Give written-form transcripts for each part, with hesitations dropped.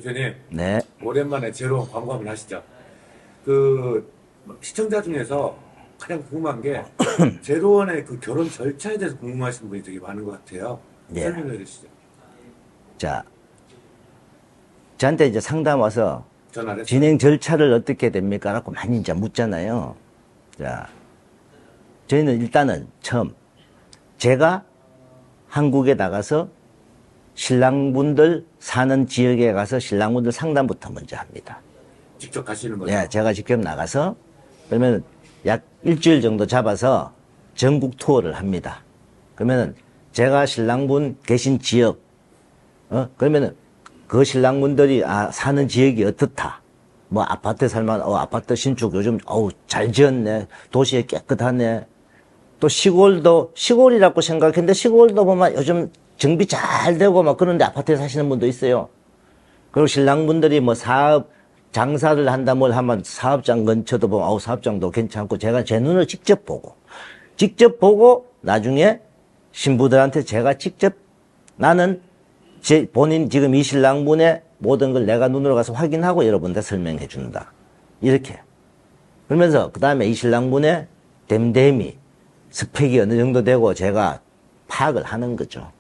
대표님, 네. 오랜만에 제로 광고 한번 하시죠. 그 시청자 중에서 가장 궁금한 게 제로원의 그 결혼 절차에 대해서 궁금하신 분이 되게 많은 것 같아요. 예. 설명해 주시죠. 자, 저한테 이제 상담 와서 전화를 했어요. 진행 절차를 어떻게 됩니까? 라고 많이 이제 묻잖아요. 자, 저희는 일단은 처음 제가 한국에 나가서 신랑분들 사는 지역에 가서 신랑분들 상담부터 먼저 합니다. 직접 가시는 거죠? 예, 제가 직접 나가서 그러면 약 일주일 정도 잡아서 전국 투어를 합니다. 그러면은 제가 신랑분 계신 지역, 그러면은 그 신랑분들이 사는 지역이 어떻다. 뭐 아파트 살만, 아파트 신축 요즘 잘 지었네. 도시에 깨끗하네. 또 시골이라고 생각했는데 시골도 보면 요즘 정비 잘 되고 막 그런데 아파트에 사시는 분도 있어요. 그리고 신랑분들이 뭐 장사를 한다 뭘 하면 사업장 근처도 보면 사업장도 괜찮고 제가 제 눈을 직접 보고 나중에 신부들한테 제가 직접 나는 본인 지금 이 신랑분의 모든 걸 내가 눈으로 가서 확인하고 여러분한테 설명해 준다. 이렇게. 그러면서 그 다음에 이 신랑분의 댐댐이 스펙이 어느 정도 되고 제가 파악을 하는 거죠.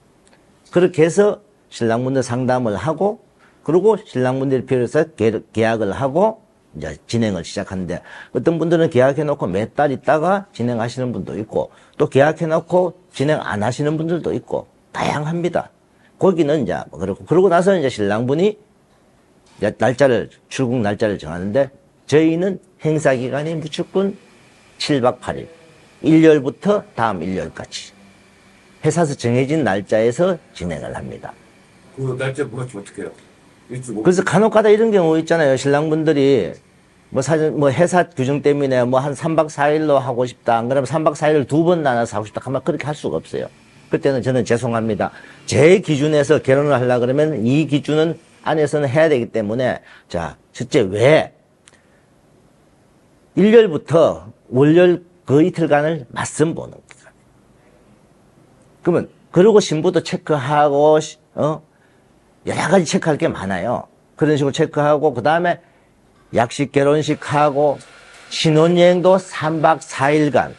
그렇게 해서 신랑분들 상담을 하고 그리고 신랑분들이 필요해서 계약을 하고 이제 진행을 시작하는데 어떤 분들은 계약해놓고 몇 달 있다가 진행하시는 분도 있고 또 계약해놓고 진행 안 하시는 분들도 있고 다양합니다. 거기는 이제 그러고 나서 이제 신랑분이 이제 출국 날짜를 정하는데 저희는 행사 기간이 무조건 7박 8일. 1열부터 다음 1열까지. 회사에서 정해진 날짜에서 진행을 합니다. 그 날짜 뭐가 어떻게 해요? 그래서 간혹가다 이런 경우 있잖아요. 신랑분들이 뭐 회사 규정 때문에 뭐 한 3박 4일로 하고 싶다. 안 그러면 3박 4일을 두 번 나눠서 하고 싶다. 하면 그렇게 할 수가 없어요. 그때는 저는 죄송합니다. 제 기준에서 결혼을 하려고 그러면 이 기준은 안에서는 해야 되기 때문에 자, 첫째 왜 1열부터 월열 그 이틀간을 맞선 보는 거예요. 그러면 그러고 신부도 체크하고 여러 가지 체크할 게 많아요. 그런 식으로 체크하고 그 다음에 약식 결혼식하고 신혼여행도 3박 4일간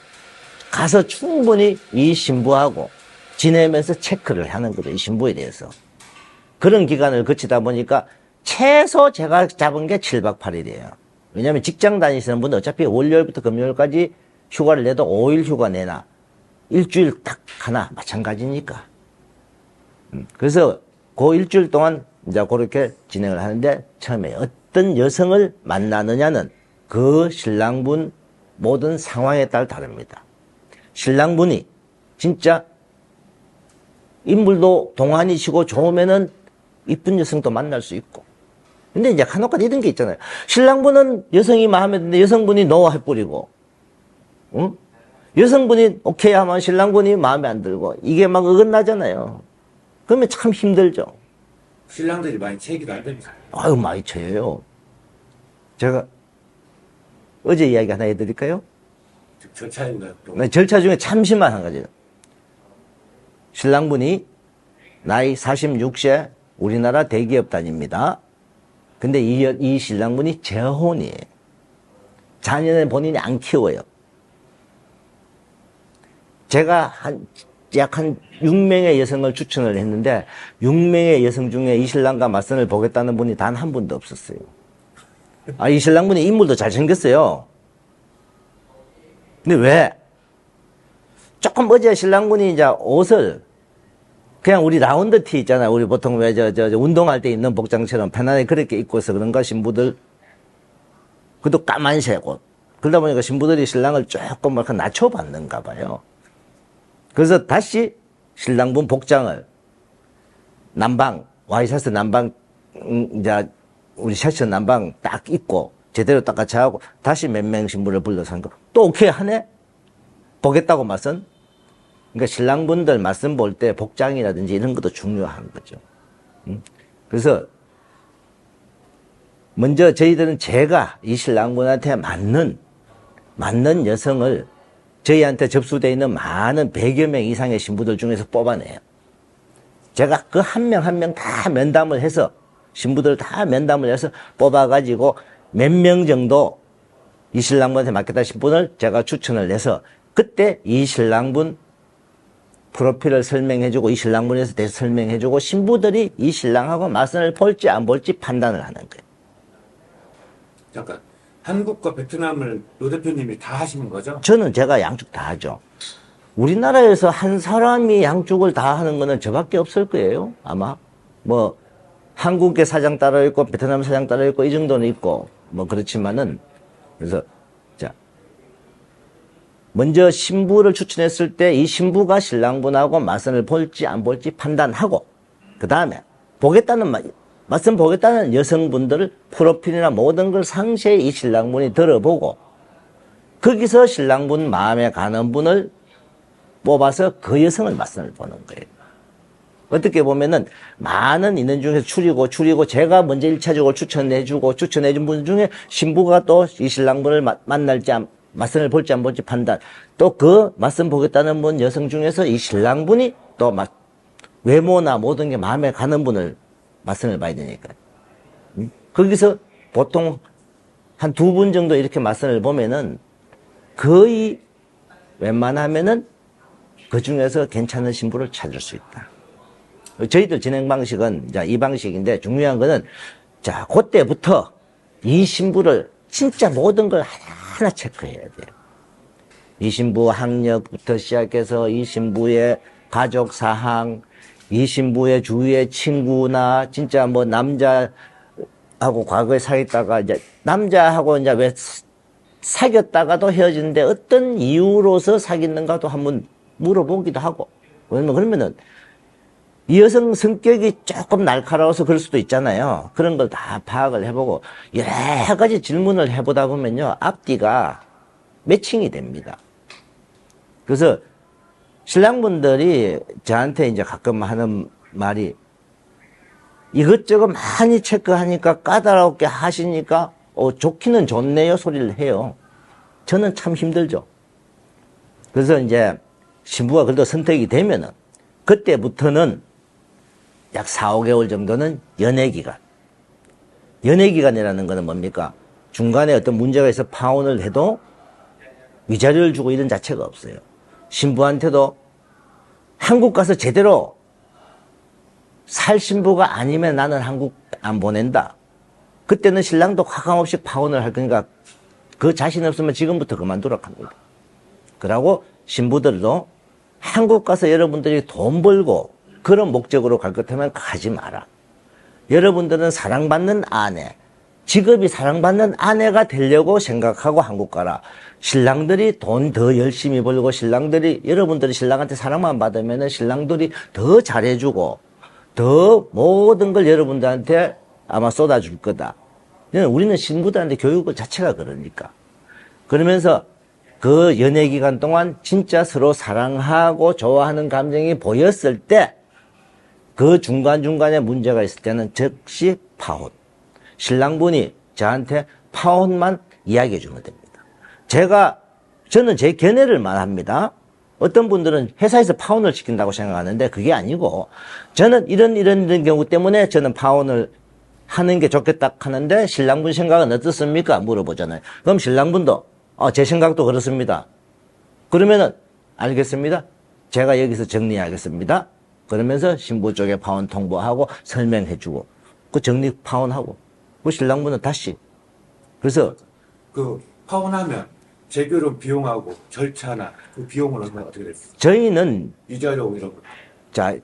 가서 충분히 이 신부하고 지내면서 체크를 하는 거죠. 이 신부에 대해서. 그런 기간을 거치다 보니까 최소 제가 잡은 게 7박 8일이에요. 왜냐하면 직장 다니시는 분은 어차피 월요일부터 금요일까지 휴가를 내도 5일 휴가 내나 일주일 딱 하나 마찬가지니까. 그래서 그 일주일 동안 이제 그렇게 진행을 하는데 처음에 어떤 여성을 만나느냐는 그 신랑분 모든 상황에 따라 다릅니다. 신랑분이 진짜 인물도 동안이시고 좋으면은 이쁜 여성도 만날 수 있고. 근데 이제 간혹가다 이런 게 있잖아요. 신랑분은 여성이 마음에 드는데 여성분이 노 해버리고, 응? 여성분이 오케이 하면 신랑분이 마음에 안 들고, 이게 막 어긋나잖아요. 그러면 참 힘들죠. 신랑들이 많이 체기도 안 됩니다. 아유, 많이 쳐요. 제가 어제 이야기 하나 해드릴까요? 절차인가요? 네, 절차 중에 참 심한 한 가지예요. 신랑분이 나이 46세 우리나라 대기업 다닙니다. 근데 이 신랑분이 재혼이에요. 자녀는 본인이 안 키워요. 제가 약 한 6명의 여성을 추천을 했는데 6명의 여성 중에 이 신랑과 맞선을 보겠다는 분이 단 한 분도 없었어요. 이 신랑분이 인물도 잘생겼어요. 근데 왜? 조금 어제 신랑분이 이제 옷을 그냥 우리 라운드 티 있잖아요. 우리 보통 왜 운동할 때 입는 복장처럼 편안하게 그렇게 입고서 그런가 신부들. 그것도 까만색 옷. 그러다 보니까 신부들이 신랑을 조금 막 낮춰봤는가 봐요. 그래서 다시 신랑분 복장을 와이셔츠 이제 우리 셔츠 남방 딱 입고 제대로 딱 같이 하고 다시 몇 명 신부를 불러서 한 거. 또 오케이 하네? 보겠다고 맞선? 그러니까 신랑분들 맞선 볼 때 복장이라든지 이런 것도 중요한 거죠. 그래서 먼저 저희들은 제가 이 신랑분한테 맞는 여성을 저희한테 접수되어 있는 많은 100여 명 이상의 신부들 중에서 뽑아내요. 제가 그 한 명 한 명 다 면담을 해서 신부들 다 면담을 해서 뽑아가지고 몇 명 정도 이 신랑분한테 맡겠다 신분을 제가 추천을 해서 그때 이 신랑분 프로필을 설명해주고 이 신랑분에서 대해서 설명해주고 신부들이 이 신랑하고 맞선을 볼지 안 볼지 판단을 하는 거예요. 잠깐. 한국과 베트남을 노 대표님이 다 하시는 거죠? 저는 제가 양쪽 다 하죠. 우리나라에서 한 사람이 양쪽을 다 하는 거는 저밖에 없을 거예요. 아마 뭐 한국의 사장 따로 있고 베트남 사장 따로 있고 이 정도는 있고 뭐 그렇지만은 그래서 자 먼저 신부를 추천했을 때 이 신부가 신랑분하고 맞선을 볼지 안 볼지 판단하고 그 다음에 보겠다는 맞선 보겠다는 여성분들을 프로필이나 모든 걸 상세히 이 신랑분이 들어보고 거기서 신랑분 마음에 가는 분을 뽑아서 그 여성을 맞선을 보는 거예요. 어떻게 보면은 많은 인원 중에서 추리고 제가 먼저 1차적으로 추천해준 분 중에 신부가 또 이 신랑분을 만날지 맞선을 볼지 안 볼지 판단 또 그 맞선 보겠다는 분 여성 중에서 이 신랑분이 또 외모나 모든 게 마음에 가는 분을 맞선을 봐야 되니까 거기서 보통 한 2분 정도 이렇게 맞선을 보면은 거의 웬만하면은 그 중에서 괜찮은 신부를 찾을 수 있다. 저희들 진행 방식은 이 방식인데 중요한 거는 자, 그때부터 이 신부를 진짜 모든 걸 하나하나 체크해야 돼요. 이 신부 학력부터 시작해서 이 신부의 가족 사항, 이 신부의 주위의 친구나 진짜 뭐 남자하고 과거에 사귀다가 이제 남자하고 이제 왜 사귀었다가도 헤어지는데 어떤 이유로서 사귀는가도 한번 물어보기도 하고 그러면은 이 여성 성격이 조금 날카로워서 그럴 수도 있잖아요. 그런 걸 다 파악을 해보고 여러 가지 질문을 해보다 보면요 앞뒤가 매칭이 됩니다. 그래서 신랑분들이 저한테 이제 가끔 하는 말이 이것저것 많이 체크하니까 까다롭게 하시니까 좋기는 좋네요 소리를 해요. 저는 참 힘들죠. 그래서 이제 신부가 그래도 선택이 되면은 그때부터는 약 4, 5개월 정도는 연애기간. 연애기간이라는 거는 뭡니까? 중간에 어떤 문제가 있어 파혼을 해도 위자료를 주고 이런 자체가 없어요. 신부한테도 한국 가서 제대로 살 신부가 아니면 나는 한국 안 보낸다. 그때는 신랑도 화감없이 파혼을 할 거니까 그 자신 없으면 지금부터 그만두라 합니다. 그러고 신부들도 한국 가서 여러분들이 돈 벌고 그런 목적으로 갈 것 같으면 가지 마라. 여러분들은 사랑받는 아내, 직업이 사랑받는 아내가 되려고 생각하고 한국 가라. 신랑들이 돈 더 열심히 벌고 여러분들이 신랑한테 사랑만 받으면 신랑들이 더 잘해주고 더 모든 걸 여러분들한테 아마 쏟아줄 거다. 우리는 신부들한테 교육 자체가 그러니까. 그러면서 그 연애 기간 동안 진짜 서로 사랑하고 좋아하는 감정이 보였을 때 그 중간중간에 문제가 있을 때는 즉시 파혼. 신랑분이 저한테 파혼만 이야기해 주면 됩니다. 저는 제 견해를 말합니다. 어떤 분들은 회사에서 파혼을 시킨다고 생각하는데 그게 아니고 저는 이런 경우 때문에 저는 파혼을 하는 게 좋겠다 하는데 신랑분 생각은 어떻습니까? 물어보잖아요. 그럼 신랑분도 제 생각도 그렇습니다. 그러면은 알겠습니다. 제가 여기서 정리하겠습니다. 그러면서 신부 쪽에 파혼 통보하고 설명해주고 그 정리 파혼하고 그 신랑분은 다시 그래서 그 파혼하면 재결혼 비용하고 절차나 그 비용은 어떻게 됐어요? 저희는 위자료 이런 거. 자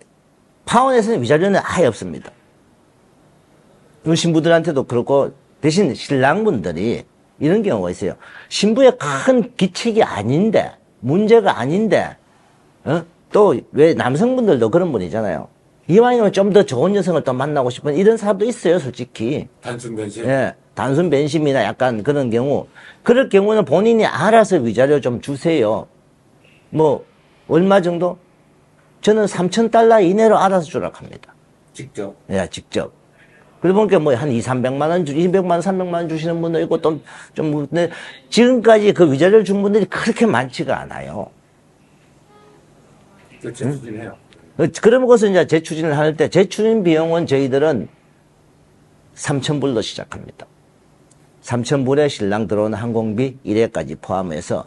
파혼에서는 위자료는 아예 없습니다. 신부들한테도 그렇고 대신 신랑분들이 이런 경우가 있어요. 신부의 큰 기책이 아닌데 문제가 아닌데 또 왜 남성분들도 그런 분이잖아요. 이왕이면 좀 더 좋은 여성을 또 만나고 싶은 이런 사람도 있어요, 솔직히. 단순 변심? 예, 단순 변심이나 약간 그런 경우. 그럴 경우는 본인이 알아서 위자료 좀 주세요. 뭐 얼마 정도? 저는 $3,000 이내로 알아서 주라고 합니다. 직접? 예, 직접. 그러고 보니까 뭐 한 200만 원, 200만 원, 300만 원 주시는 분도 있고 좀 근데 지금까지 그 위자료를 준 분들이 그렇게 많지가 않아요. 재추진해요. 그런 것은 이제 재추진을 할 때 재추진 비용은 저희들은 3,000불로 시작합니다. 3,000불에 신랑 들어오는 항공비 1회까지 포함해서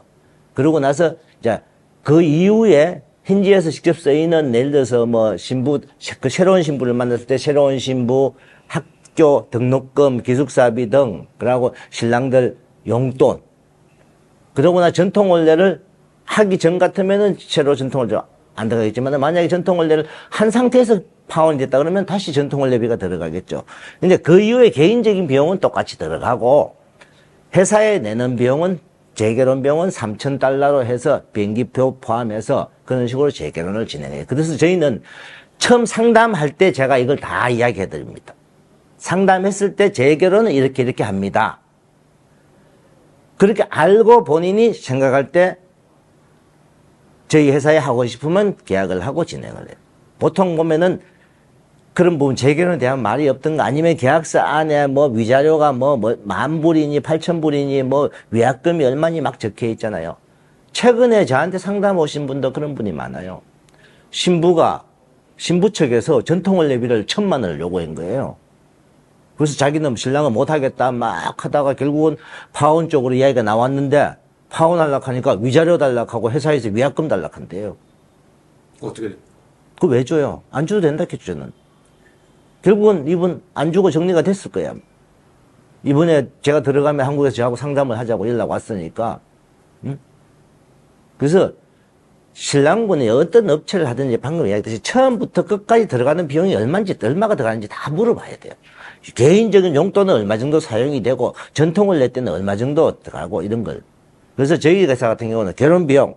그러고 나서 이제 그 이후에 현지에서 직접 쓰이는 예를 들어서 뭐 신부 그 새로운 신부를 만났을 때 새로운 신부 학교 등록금 기숙사비 등 그러고 신랑들 용돈 그러고나 전통 원래를 하기 전 같으면은 새로 전통 원래 안 들어가겠지만 만약에 전통 원래를 한 상태에서 파원이 됐다 그러면 다시 전통 원래비가 들어가겠죠. 근데 그 이후에 개인적인 비용은 똑같이 들어가고 회사에 내는 비용은 재결혼 비용은 3,000달러로 해서 비행기표 포함해서 그런 식으로 재결혼을 진행해요. 그래서 저희는 처음 상담할 때 제가 이걸 다 이야기해 드립니다. 상담했을 때 재결혼은 이렇게 합니다. 그렇게 알고 본인이 생각할 때 저희 회사에 하고 싶으면 계약을 하고 진행을 해요. 보통 보면은 그런 부분 재결혼에 대한 말이 없던가 아니면 계약서 안에 뭐 위자료가 뭐 10,000불이니 8,000불이니 뭐 위약금이 얼마니 막 적혀 있잖아요. 최근에 저한테 상담 오신 분도 그런 분이 많아요. 신부 측에서 전통원래비를 1,000만 원을 요구한 거예요. 그래서 자기는 신랑은 못하겠다 막 하다가 결국은 파혼 쪽으로 이야기가 나왔는데 파혼 하려고 하니까 위자료 달라고 하고 회사에서 위약금 달라고 한대요. 어떻게? 그거 왜 줘요? 안 줘도 된다 했죠, 저는. 결국은 이분 안 주고 정리가 됐을 거야. 이번에 제가 들어가면 한국에서 저하고 상담을 하자고 연락 왔으니까. 응? 그래서 신랑분이 어떤 업체를 하든지 방금 이야기했듯이 처음부터 끝까지 들어가는 비용이 얼마가 들어가는지 다 물어봐야 돼요. 개인적인 용돈은 얼마 정도 사용이 되고 전통을 낼 때는 얼마 정도 들어가고 이런 걸. 그래서 저희 회사 같은 경우는 결혼 비용,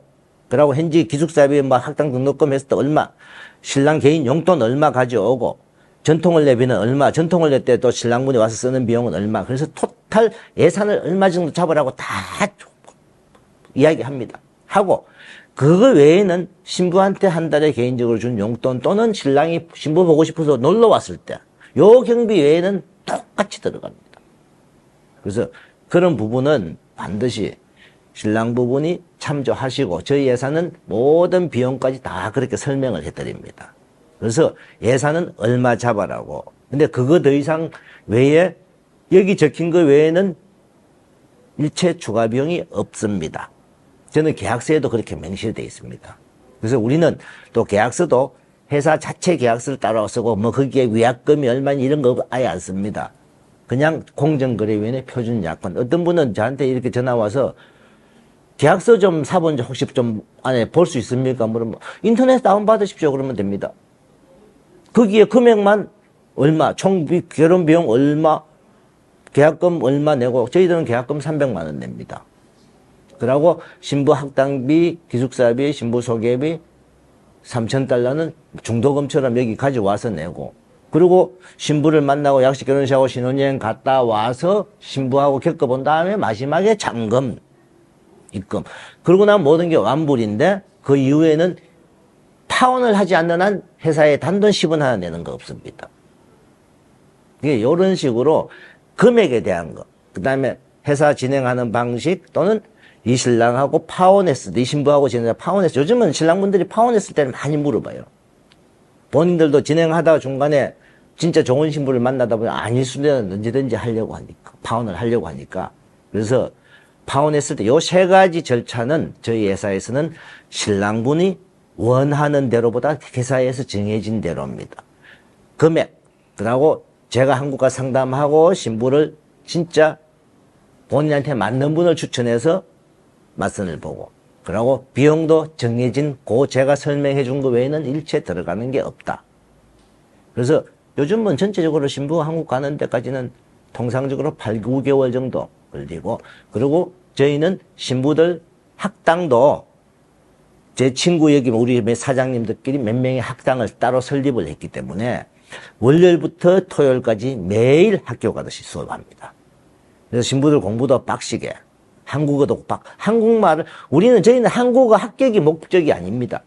그리고 현지 기숙사비, 뭐 학당 등록금 했을 때 얼마, 신랑 개인 용돈 얼마 가져오고 전통을 내비는 얼마, 전통을 낼 때 또 신랑분이 와서 쓰는 비용은 얼마. 그래서 토탈 예산을 얼마 정도 잡으라고 다 이야기합니다. 하고 그거 외에는 신부한테 한 달에 개인적으로 준 용돈 또는 신랑이 신부 보고 싶어서 놀러 왔을 때 요 경비 외에는 똑같이 들어갑니다. 그래서 그런 부분은 반드시 신랑 부분이 참조하시고 저희 회사는 모든 비용까지 다 그렇게 설명을 해드립니다. 그래서 예산은 얼마 잡아라고. 근데 그거 더 이상 외에 여기 적힌 거 외에는 일체 추가 비용이 없습니다. 저는 계약서에도 그렇게 명시되어 있습니다. 그래서 우리는 또 계약서도 회사 자체 계약서를 따로 쓰고 뭐 거기에 위약금이 얼마니 이런 거 아예 안 씁니다. 그냥 공정거래위원회 표준 약관. 어떤 분은 저한테 이렇게 전화 와서 계약서 좀 사본 적 혹시 좀 안에 볼 수 있습니까? 물으면 인터넷 다운받으십시오. 그러면 됩니다. 거기에 금액만 얼마, 총 결혼 비용 얼마, 계약금 얼마 내고 저희들은 계약금 300만 원 냅니다. 그러고 신부 학당비, 기숙사비, 신부 소개비 3,000달러는 중도금처럼 여기 가져와서 내고 그리고 신부를 만나고 약식 결혼식하고 신혼여행 갔다 와서 신부하고 겪어본 다음에 마지막에 잔금, 입금. 그러고 나면 모든 게 완불인데 그 이후에는 파혼을 하지 않는 한 회사에 단돈 10원 하나 내는 거 없습니다. 이게 이런 식으로 금액에 대한 거, 그 다음에 회사 진행하는 방식 또는 이 신랑하고 파혼했을 때, 이 신부하고 진행해서 파혼했을 때, 요즘은 신랑분들이 파혼했을 때는 많이 물어봐요. 본인들도 진행하다가 중간에 진짜 좋은 신부를 만나다 보면 아닐 수는 언제든지 하려고 하니까, 파혼을 하려고 하니까. 그래서 파혼했을 때 요 세 가지 절차는 저희 회사에서는 신랑분이 원하는 대로보다 회사에서 정해진 대로입니다. 금액, 그리고 제가 한국과 상담하고 신부를 진짜 본인한테 맞는 분을 추천해서 맞선을 보고 그리고 비용도 정해진 제가 설명해 준 거 외에는 일체 들어가는 게 없다. 그래서 요즘은 전체적으로 신부 한국 가는 데까지는 통상적으로 8, 9개월 정도 걸리고 그리고 저희는 신부들 학당도 제 친구 여기 우리 사장님들끼리 몇 명의 학당을 따로 설립을 했기 때문에 월요일부터 토요일까지 매일 학교 가듯이 수업합니다. 그래서 신부들 공부도 빡시게 한국어도 한국말을 저희는 한국어 합격이 목적이 아닙니다.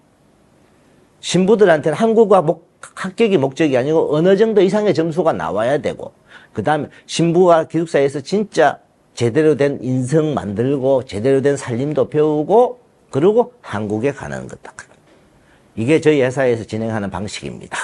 신부들한테는 한국어 합격이 목적이 아니고 어느 정도 이상의 점수가 나와야 되고 그 다음에 신부가 기숙사에서 진짜 제대로 된 인성 만들고 제대로 된 살림도 배우고 그리고 한국에 가는 것. 이게 저희 회사에서 진행하는 방식입니다.